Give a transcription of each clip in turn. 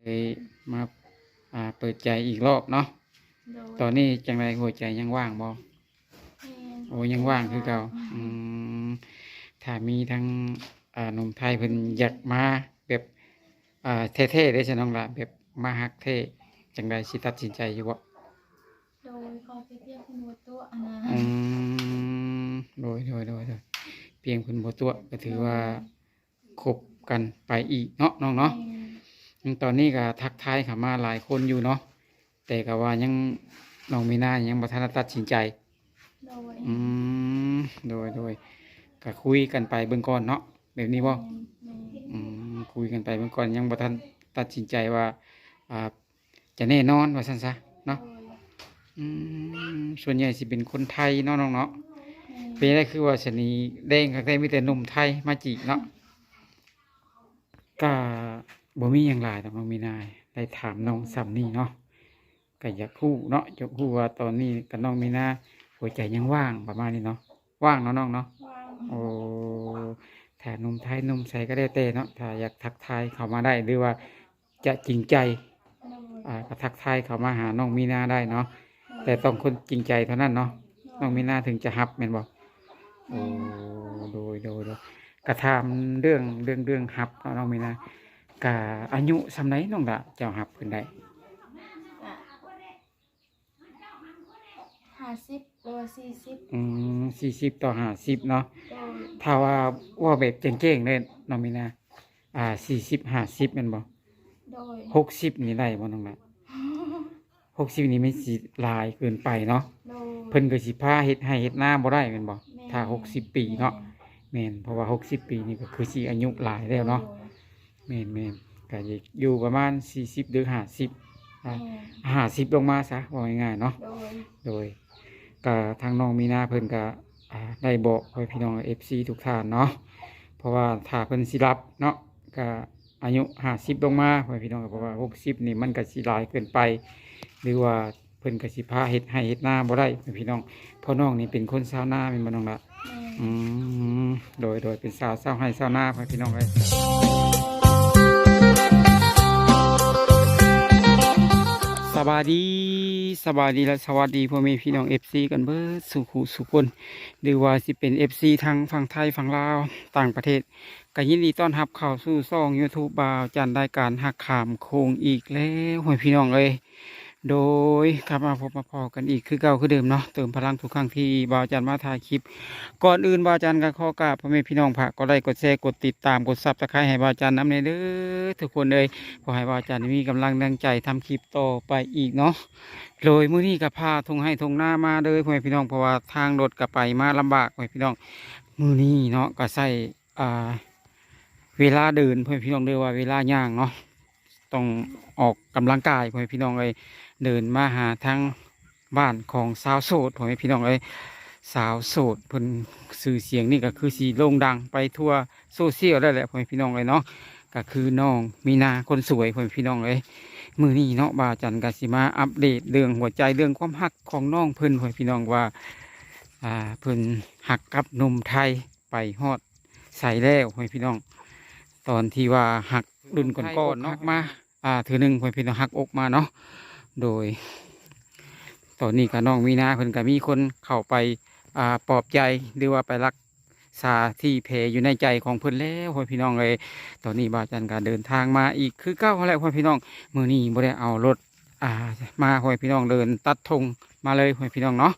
เลยมาเปิดใจอีกรอบเนาะตอนนี้จังไรหัวใจยังว่างบ่โอ้ยังว่างคือเก่าถ้ามีทั้งหนุ่มไทยเพิ่นอยากมาแบบเท่ๆได้ใช่น้องละแบบมาฮักเท่จังไรสิตัดสินใจอยู่บ่โดยขอไปเที่ยวคุณวัวตัวนะโดยเพียงเพิ่นบ่ตัวก็ถือว่าคบกันไปอีกเนาะน้องเนาะตอนนี้ก็ทักทายเข้ามาหลายคนอยู่เนาะแต่ก็ว่ายังน้องมีนายังบ่ทันตัดสินใจโดยโดยก็คุยกันไปเบื้องก่อนเนาะแบบนี้บ่คุยกันไปเบื้องก่อนยังบ่ทันตัดสินใจว่าจะแน่นอนว่าซั่นซะเนาะส่วนใหญ่สิเป็นคนไทยเนาะน้องเนาะเป็นได้คือว่าชนีแดงข้างในมีแต่หนุ่มไทยมาจีบเนาะก็บ่มีหยังหลายแต่น้องมีนายได้ถามน้องซ้ำนี่เนาะก็อยากฮู้เนาะอยากฮู้ว่าตอนนี้กับน้องมีนาหัวใจยังว่างประมาณนี้เนาะว่างเนาะน้องเนาะโอ้ถ้าหนุ่มไทยหนุ่มใสก็ได้แต่เนาะถ้าอยากทักทายเข้ามาได้หรือว่าจะจริงใจก็ทักทายเข้ามาหาน้องมีนาได้เนาะแต่ต้องคนจริงใจเท่านั้นเนาะน้องมีนาถึงจะฮับแม่นบ่โอ้โดยกระทำเรื่องฮับน้องมีนากะอายุสำไหนน้องละเจ้าฮับขึ้นได้50 หรือว่า40 ต่อ 50เนาะถ้าว่าแบบเก่งๆเลยน้องมีนา40 50แม่นบ่โดย60นี่ได้บ่น้องละ60นี่ไม่สิหลายเกินไปเนาะเพิ่นก็สิพาเฮ็ดให้เฮ็ดนาบ่ได้แม่นบ่ถ้า60 ปีเนาะแม่นเพราะว่า60 ปีนี่ก็คือสิอายุหลายแล้วเนาะแม่นก็อยู่ประมาณ40หรือ50ลงมาซะว่าง่ายๆเนาะโดยก็ทางน้องมีนาเพิ่นก็ได้บอกให้พี่น้อง FC ทุกท่านเนาะเพราะว่าถ้าเพิ่นสิรับเนาะก็อายุ50ลงมาให้พี่น้องก็เพราะว่า60นี่มันก็สิหลายเกินไปหรือว่าเพิ่นก็สิพาเฮ็ดให้เฮ็ดนาบ่ได้พี่น้องเพราะน้องนี่เป็นคนชาวนาแม่นบ่น้องล่ะโดยเป็นสาวชาวไร่ชาวนาให้พี่น้องเอ้ยสบายดีและสวัสดีพ่อแม่พี่น้อง FC กันเบิดสุคนหรือว่าสิเป็น FC ทางฝั่งไทยฝั่งลาวต่างประเทศก็ยินดีต้อนรับเข้าสู่ช่อง YouTube บ่าวจันรายการหักขามโคงอีกแล้วพ่อแม่พี่น้องเอ้ยโดยกลับมาพบมาพอกันอีกคือเก่าคือเดิมเนาะเติมพลังทุกครั้งที่บ่าวจันมาถ่ายคลิปก่อนอื่นบ่าวจันก็ขอกราบพ่อแม่พี่น้องฝากกดไลค์กดแชร์กดติดตามกดซับสไครต์ให้บ่าวจันนำเด้อทุกคนเลยขอให้บ่าวจันมีกำลังดังใจทำคลิปต่อไปอีกเนาะโดยมื้อนี้ก็พาทงให้ทงหน้ามาเลยพ่อแม่พี่น้องเพราะว่าทางรถก็ไปมาลำบากพ่อแม่พี่น้องมื้อนี้เนาะก็ใช้เวลาเดินพ่อแม่พี่น้องเรียกว่าเวลาย่างเนาะต้องออกกำลังกายพ่อแม่พี่น้องเลยเดินมาหาทางบ้านของสาวโสดพ่อแม่พี่น้องเลยสาวโสดเพิ่นสื่อเสียงนี่ก็คือสีโด่งดังไปทั่วโซเชียลได้แหละพ่อแม่พี่น้องเลยเนาะก็คือน้องมีนาคนสวยพ่อแม่พี่น้องเลยมื้อนี้เนาะบ่าวจันก็สิมาอัปเดตเรื่องหัวใจเรื่องความฮักของน้องเพิ่นพ่อแม่พี่น้องว่าเพิ่นฮักกับหนุ่มไทยไปฮอดใส่แล้วพ่อแม่พี่น้องตอนที่ว่าฮักรุ่นก่อนๆเนาะมาถือหนึ่งพ่อแม่พี่น้องฮักอกมาเนาะโดยตอนนี้กับน้องมีนาเพิ่นก็มีคนเข้าไปปลอบใจหรือว่าไปรักษาที่แผลอยู่ในใจของเพิ่นแล้วพ่อพี่น้องเลยตอนนี้บ่าวจันก็เดินทางมาอีกคือเก้าแล้วพ่อพี่น้องมื้อนี้บ่ได้เอารถมาพ่อพี่น้องเดินตัดธงมาเลยพ่อพี่น้องเนาะ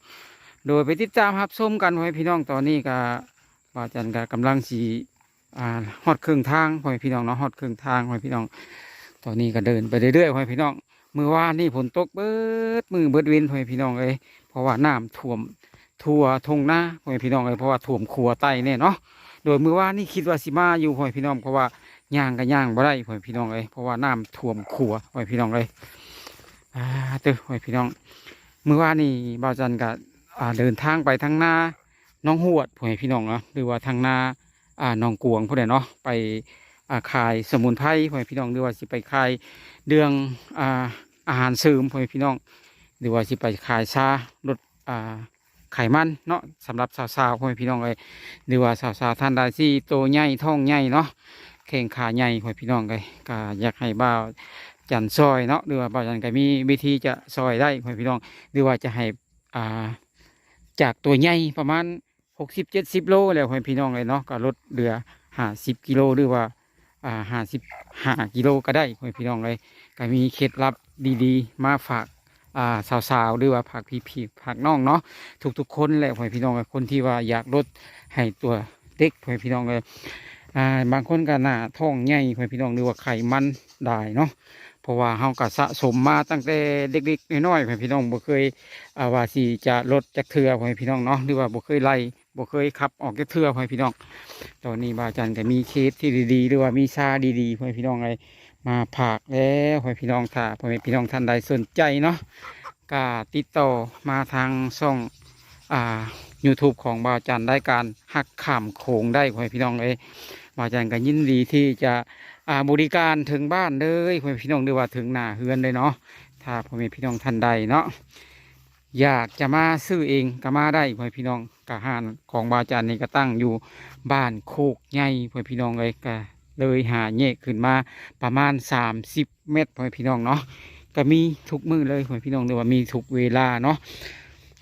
โดยไปติดตามรับชมกันพ่อพี่น้องตอนนี้ก็บ่าวจันก็กำลังสิฮอดครึ่งทางพ่อพี่น้องเนาะฮอดครึ่งทางพ่อพี่น้องตอนนี้ก็เดินไปเรื่อยๆพ่อพี่น้องเมื่อวานนี่ฝนตกเบิดมือเบิดเว้นพ่อพี่น้องเลยเพราะว่าน้ำท่วมทั่วทงหน้าพ่อพี่น้องเลยเพราะว่าท่วมขัวไตเนี่ยเนาะโดยเมื่อวานนี่คิดว่าสิมาอยู่พ่อพี่น้องเพราะว่าย่างก็ย่างบ่ได้พ่อพี่น้องเลยเพราะว่าน้ำท่วมขัวพ่อพี่น้องเลยพ่อพี่น้องเมื่อวานนี่บ่าวจันก็เดินทางไปทางหน้าน้องหวดพ่อพี่น้องเนาะหรือว่าทางหน้าน้องกวงพวกนี้เนาะไปขายสมุนไพรพ่อพี่น้องหรือว่าสิไปขายเรื่องอาหารเสริมพ่อพี่น้องหรือว่าสิไปขายชาลดไขมันเนาะสำหรับสาวๆพ่อพี่น้องเลยหรือว่าสาวๆท่านใดที่โตใหญ่ท้องใหญ่เนาะแข้งขาใหญ่พ่อพี่น้องเลยก็อยากให้บ่าว จันซอยเนาะหรือว่าบ่าวจันก็มีวิธีจะซอยได้พ่อแม่พี่น้องหรือว่าจะให้อ่าจากตัวใหญ่ประมาณ60-70 โลแล้วพ่อแม่พี่น้องเลยเนาะก็ลดเหลือ50 กิโลหรือว่า55 กิโลก็ได้พ่อแม่พี่น้องเลยก็มีเคล็ดลับดีๆมาฝากสาวๆหรือว่าฝากพี่ๆฝากน้องเนาะทุกๆคนแหละพ่อแม่พี่น้องเลยคนที่ว่าอยากลดให้ตัวเด็กพ่อแม่พี่น้องเลยบางคนก็หน้าท้องใหญ่พ่อแม่พี่น้องหรือว่าไขมันได้เนาะเพราะว่าเฮาก็สะสมมาตั้งแต่เด็กๆน้อยๆพ่อแม่พี่น้องบ่เคยว่าสิจะลดจักเทื่อพ่อแม่พี่น้องเนาะหรือว่าบ่เคยไล่บ่เคยขับออกจักเทื่อพ่อแม่พี่น้องตอนนี้บาอาจันก็มีเคสที่ดีๆหรือว่ามีชาดีๆพ่อแม่พี่น้องเลยมาผากแล้วพ่อแม่พี่น้องถ้าพ่อแม่พี่น้องท่านใดสนใจเนาะก็ติดต่อมาทางช่องอ่า YouTube ของบาอาจันได้การหักข้ามโขงได้พ่อแม่พี่น้องเลยบาอาจันก็ยินดีที่จะบริการถึงบ้านเลยพ่อแม่พี่น้องหรือว่าถึงหน้าเฮือนเลยเนาะถ้าพ่อแม่พี่น้องท่านใดเนาะอยากจะมาซื้อเองก็มาได้พ่อแม่พี่น้องกะหานของบาอาจันนี่ก็ตั้งอยู่บ้านโคกใหญ่พ่อแม่พี่น้องเลยก็เลยหาแยกขึ้นมาประมาณ30 เมตรพ่อแม่พี่น้องเนาะก็มีทุกมื้อเลยพ่อแม่พี่น้องหรือว่ามีทุกเวลาเนาะ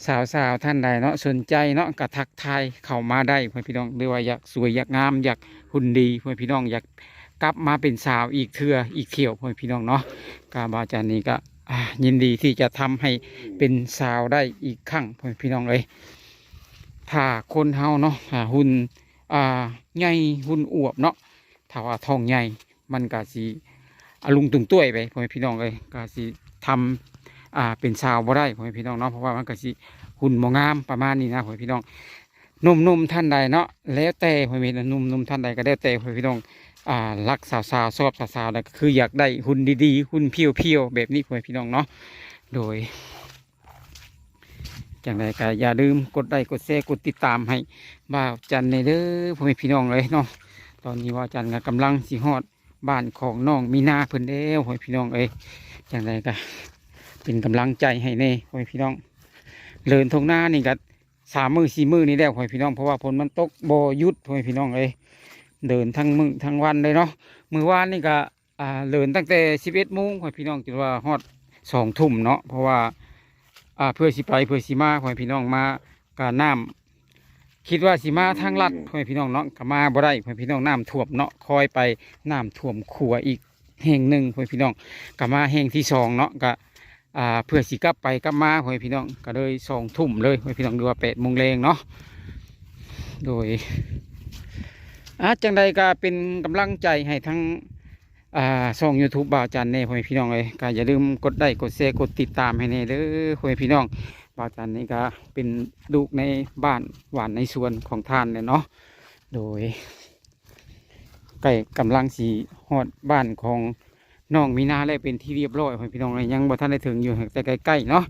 สาวท่านใดเนาะสนใจเนาะก็ทักทายเข้ามาได้เพื่อนพี่น้องหรือว่าอยากสวยอยากงามอยากหุ่นดีเพื่อนพี่น้องอยากกลับมาเป็นสาวอีกเทื่ออีกเที่ยวเพื่อนพี่น้องเนาะกาบาอาจารย์นี้ก็ยินดีที่จะทำให้เป็นสาวได้อีกครั้งเพื่อนพี่น้องเลยถ้าคนเฮาเนาะหุ่นใหญ่หุ่นอวบเนาะถ้าว่าท้องใหญ่มันก็สิลุงตุงต้วยไปเพื่อนพี่น้องเลยก็สิทำเป็นสาวบ่ได้พ่อแม่พี่น้องเนาะเพราะว่ามันก็สิหุ่นบ่งามประมาณนี้นะพ่อแม่พี่น้องหนุ่มๆท่านใดเนาะแล้วแต่พ่อแม่หนุ่มๆท่านใดก็แล้วแต่พ่อแม่พี่น้องรักสาวๆชอบสาวๆแล้วก็คืออยากได้หุ่นดีๆหุ่นเพียวๆแบบนี้พ่อแม่พี่น้องเนาะโดยจังใดก็อย่าลืมกดไลค์กดแชร์กดติดตามให้บ่าวจันในเด้อพ่อแม่พี่น้องเลยเนาะตอนนี้บ่าวจันก็กำลังสิฮอดบ้านของน้องมีนาเพิ่นแล้วพ่อแม่พี่น้องเอ้ยจังใดก็เป็นกำลังใจให้แน่พ่อแม่พี่น้องเดินทงหน้านี่ก็3 มื้อ 4 มื้อนี่แล้วพ่อแม่พี่น้องเพราะว่าฝนมันตกบ่หยุดพ่อแม่พี่น้องเอ้ยเดินทั้งมื้อทั้งวันเลยเนาะมื้อวานนี่ก็เดินตั้งแต่11 โมงพ่อแม่พี่น้องจนว่าฮอด2 ทุ่มเนาะเพราะว่าเพื่อสิไปเพื่อสิมาพ่อแม่พี่น้องมาก็น้ำคิดว่าสิมาทางลัดพ่อแม่พี่น้องเนาะก็มาบ่ได้พ่อแม่พี่น้องน้ำท่วมเนาะคอยไปน้ำท่วมขัวอีกแห่งหนึ่งพ่อแม่พี่น้องก็มาแห่งที่2เนาะก็เพื่อสิกลับไปกลับมาพ่อแม่พี่น้องก็เลย2 ทุ่มเลยพ่อแม่พี่น้องดูว่า8 โมงแรงเนาะโดยจังใดก็เป็นกำลังใจให้ทั้งช่อง YouTube บ่าวจันเน่พ่อแม่พี่น้องเลยก็อย่าลืมกดไลค์กดแชร์กดติดตามให้แน่เด้อพ่อแม่พี่น้องบ่าวจันนี่ก็เป็นลูกในบ้านหวานในสวนของท่านเนี่ยเนาะโดยใกล้กำลังสีฮอดบ้านของน้องมีนาแล้วเป็นที่เรียบร้อยพ่อแม่พี่น้องเลยยังบ่ทันได้ถึงอยู่แต่ใกล้ๆเนาะ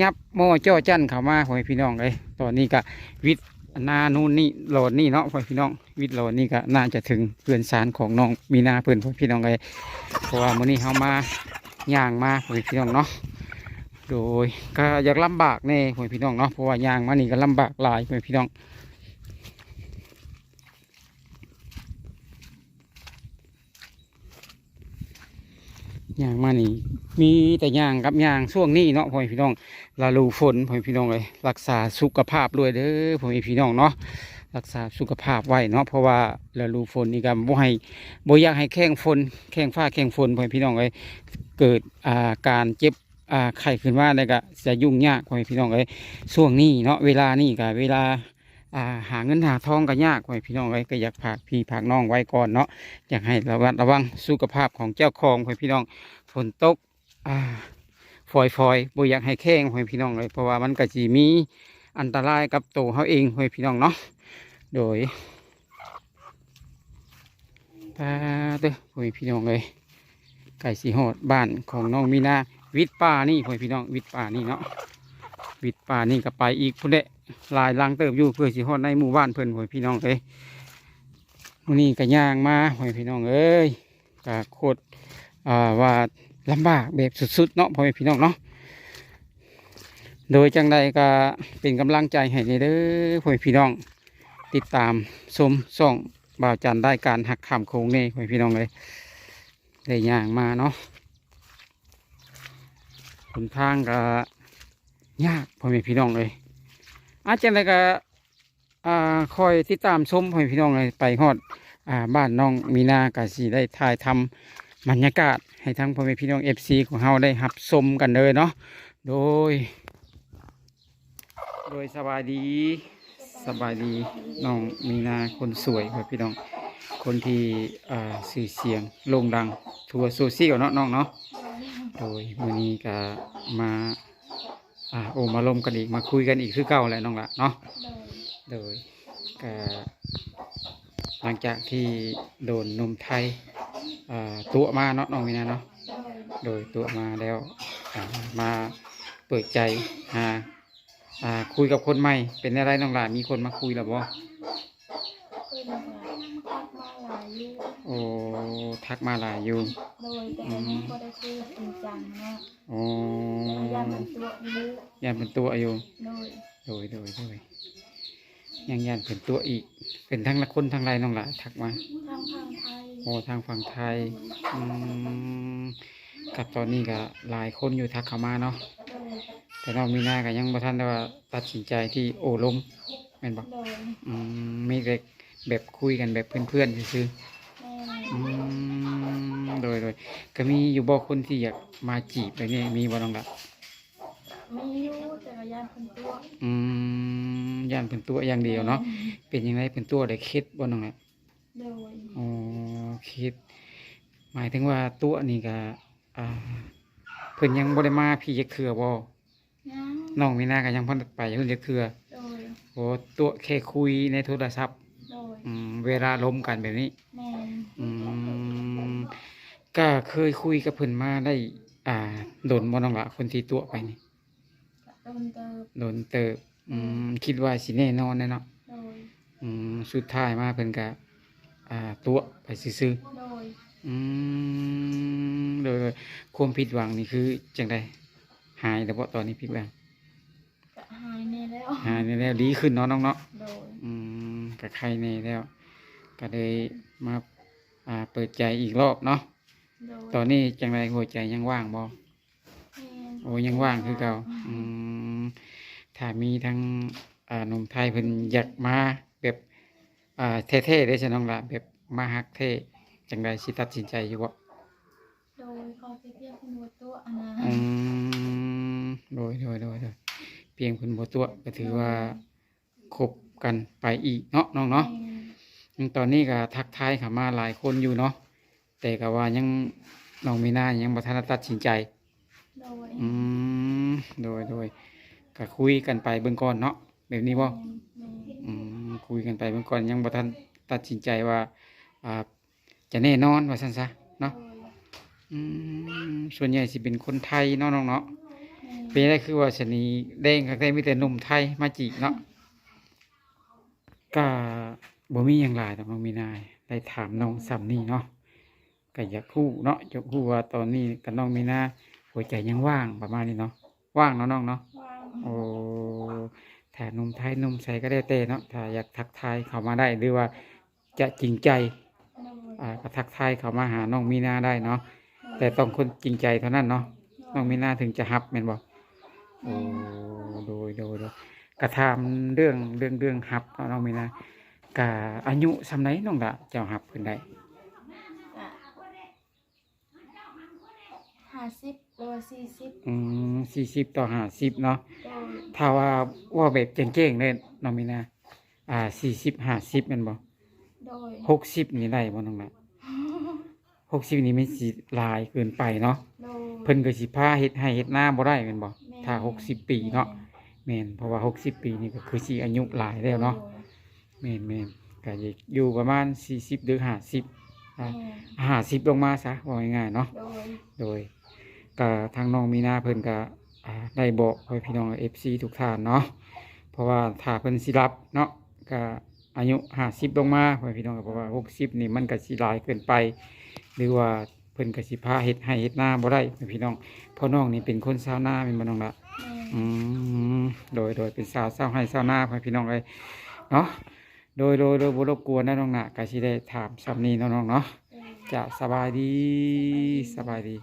ยับหม้อจ้อจั่นเข้ามาพ่อแม่พี่น้องเลยตอนนี้ก็วิทย์นานู่นนี่โหลดนี่เนาะพ่อแม่พี่น้องวิทย์โหลดนี่ก็น่าจะถึงเรือนศาลของน้องมีนาเพื่อนพ่อแม่พี่น้องเลยเพราะว่ามื้อนี้เฮามาย่างมาพ่อแม่พี่น้องเนาะโดยก็อยากลำบากแน่พ่อแม่พี่น้องเนาะเพราะว่าย่างมานี่ก็ลำบากหลายพ่อแม่พี่น้องย่างมานี่มีแต่ย่างกับย่างช่วงนี้เนาะพ่อแม่พี่น้องฤดูฝนพ่อแม่พี่น้องเลยรักษาสุขภาพด้วยเด้อพ่อแม่พี่น้องเนาะรักษาสุขภาพไว้เนาะเพราะว่าฤดูฝนนี่ก็บ่อยากให้แข้งฝนแข้งฟ้าแข้งฝนพ่อแม่พี่น้องเลยเกิดการเจ็บไข้ขึ้นมาได้ก็จะยุ่งยากพ่อแม่พี่น้องเลยช่วงนี้เนาะเวลานี่ก็เวลาหาเงินหาทองก็ยากพ่อแม่พี่น้องเลยก็อยากฝากพี่ฝากน้องไว้ก่อนเนาะอยากให้ระวังสุขภาพของเจ้าของพ่อแม่พี่น้องฝนตกฟอยบ่อยากให้แข้งพ่อแม่พี่น้องเลยเพราะว่ามันก็จะมีอันตรายกับตัวเขาเองพ่อแม่พี่น้องเนาะโดยเด้อพ่อแม่พี่น้องเลยไก่สีหอดบ้านของน้องมีนาวิทย์ป่านี่พ่อแม่พี่น้องวิทย์ป่านี่เนาะวิทย์ป่านี่ก็ไปอีกพุ่นเดะลายลังเติบอยู่เพื่อสีหอดในหมู่บ้านเพื่อนพ่อแม่พี่น้องเลยมื้อนี้ก็ย่างมาพ่อแม่พี่น้องเอ้ยก็โคตรว่าลำบากแบบสุดๆเนาะพ่อแม่พี่น้องเนาะโดยจังใดก็เป็นกำลังใจให้เด้อพ่อแม่พี่น้องติดตามชมส่องบ่าวจันได้การหักขามโค้งนี่พ่อแม่พี่น้องเลยได้ย่างมาเนาะ หนทางก็ยากพ่อแม่พี่น้องเลยอาจจะอะไรก็คอยติดตามชมพ่อแม่พี่น้องเลยไปฮอดบ้านน้องมีนาก็สิได้ถ่ายทำบรรยากาศให้ทั้งพ่อแม่พี่น้องFCของเฮาได้รับชมกันเลยเนาะโดยสบายดีน้องมีนาคนสวยพ่อพี่น้องคนที่สื่อเสียงโด่งดังทั่วโซเชียลเนาะน้องเนาะโดยมื้อนี้ก็มามาลมกันอีกมาคุยกันอีกคือเก่าแหละน้องละเนาะ โดย โดยก็หลังจากที่โดนหนมไทยตัวมาเนาะน้องมีนาเนาะ โดย โดยตัวมาแล้วมาเปิดใจหาคุยกับคนใหม่เป็นอะไรน้องหลานมีคนมาคุยแล้วบ่ เคยมาทักมาหลายอยู่ โอ้ทักมาหลายอยู่ โดยแต่ก็ยังบ่ได้คุยจริงจังเนาะ โอ้ ยามมันตัวอยู่ ยันเป็นตัวอยู่ โดย โดยยังยันเป็นตัวอีกเป็นทั้งละคนทั้งไรน้องหลานทักมา ทางฝั่งไทย โอ้ทางฝั่งไทยอืมกับตอนนี้ก็หลายคนอยู่ทักเข้ามาเนาะ โดย แต่น้องมีนาก็ยังบ่ทันได้ว่าตัดสินใจที่โอ้ลมแม่นบ่ โดย มีเด็กแบบคุยกันแบบเพื่อนๆซื่อ แม่ ๆโดยก็มีอยู่บ่คนที่อยากมาจีบแบบนี้มีบ่น้องละ มีอยู่แต่ก็ยามคนตัว ย่านเป็นตัวอย่างเดียวเนาะเป็นยังไงเป็นตัวได้คิดบ่น้องละ โดย อ๋อคิด หมายถึงว่าตัวนี่ก็เพิ่นยังบ่ได้มาพี่จักเทื่อบ่ ยัง น้องมีนาก็ยังบ่ได้ไปเพิ่นจักเทื่อ โดย โอ้ตัวแค่คุยในโทรศัพท์ โดย เวลาล้มกันแบบนี้ แม่ อืมก็เคยคุยกับเพิ่นมาได้โดนบ่น้องละคนที่ตัวไปนี่ โดนเติบ โดนเติบคิดว่าสิแน่นอนแน่เนาะ โดย สุดท้ายมาเพิ่นก็ตัวไปซื่อ โดย ๆโดยความผิดหวังนี่คือจังไดหายแล้วบ่ตอนนี้ผิดหวัง ก็หายแน่แล้ว หายแล้วดีขึ้นเนาะน้องเนาะ โดย ก็ใครแน่แล้ว ก็เลยมาเปิดใจอีกรอบเนาะ โดย ตอนนี้จังไดหัวใจยังว่างบ่ แม่ โอ้ยังว่างคือเก่าถ้ามีทั้งหนุ่มไทยเพิ่นอยากมาแบบเท่ๆได้ใช่น้องละแบบมาฮักเท่จังใดสิตัดสินใจอยู่บ่ โดยเขาไปเที่ยวคุณวัวตัวอันนั้น โดยเพียงเพิ่นบ่ตัวก็ถือว่าคบกันไปอีกเนาะน้องเนาะตอนนี้ก็ทักทายเข้ามาหลายคนอยู่เนาะแต่ก็ว่ายังน้องมีนายังบ่ทันได้ตัดสินใจ โดย โดยก็คุยกันไปเบื้องก่อนเนาะแบบนี้บ่ แม่ คุยกันไปเบื้องก่อนยังบ่ทันตัดสินใจว่าจะแน่นอนว่าซั่นซะเนาะ โดย ส่วนใหญ่สิเป็นคนไทยเนาะน้องเนาะ แม่ เป็นได้คือว่าชะนีแดงข้างในมีแต่หนุ่มไทยมาจีบเนาะก็บ่มีหยังหลายดอกน้องมีนายได้ถามน้องซ้ำนี่เนาะก็อยากฮู้เนาะอยากฮู้ว่าตอนนี้กับน้องมีนาหัวใจยังว่างประมาณนี้เนาะว่างเนาะน้องเนาะ ว่าง โอ้ถ้าหนุ่มไทยหนุ่มใสก็ได้แต่เนาะถ้าอยากทักทายเข้ามาได้หรือว่าจะจริงใจ โดย ก็ทักทายเข้ามาหาน้องมีนาได้เนาะแต่ต้องคนจริงใจเท่านั้นเนาะน้องมีนาถึงจะฮับแม่นบ่โอ้โดยกระทำเรื่องฮับเนาะน้องมีนากะอายุสำไหนน้องละเจ้าฮับขึ้นได้ อ่ะ50หรือว่า40 ต่อ 50เนาะ โดย ถ้าว่าแบบเก่งๆเลยน้องมีนา40 50แม่นบ่ โดย 60นี่ได้บ่น้องละ60นี่มันสิหลายเกินไปเนาะ โดย เพิ่นก็สิพาเฮ็ดให้เฮ็ดนาบ่ได้แม่นบ่ แม่ ถ้า60 ปีเนาะแม่นเพราะว่า60 ปีนี่ก็คือสิอายุหลายแล้วเนาะแม่นก็จะอยู่ประมาณ40หรือ50อ่า แม่ 50ลงมาซะว่าง่ายๆเนาะ โดย โดยก็ทางน้องมีนาเพิ่นก็ได้บอกให้พี่น้อง FC ทุกท่านเนาะเพราะว่าถ้าเพิ่นสิรับเนาะก็อายุ50ลงมาให้พี่น้องก็เพราะว่า60นี่มันก็สิหลายเกินไป หรือว่าเพิ่นก็สิพาเฮ็ดให้เฮ็ดนาบ่ได้ให้พี่น้องเพราะน้องนี่เป็นคนชาวนาแม่นบ่น้องละ แม่ โดยเป็นสาวเศร้าให้เศร้าหน้าให้พี่น้องเลยเนาะโดยบ่รบกวนนะน้องหนะก็สิได้ถามซ้ำนี้เนาะน้องเนาะ โดย จะสบายดี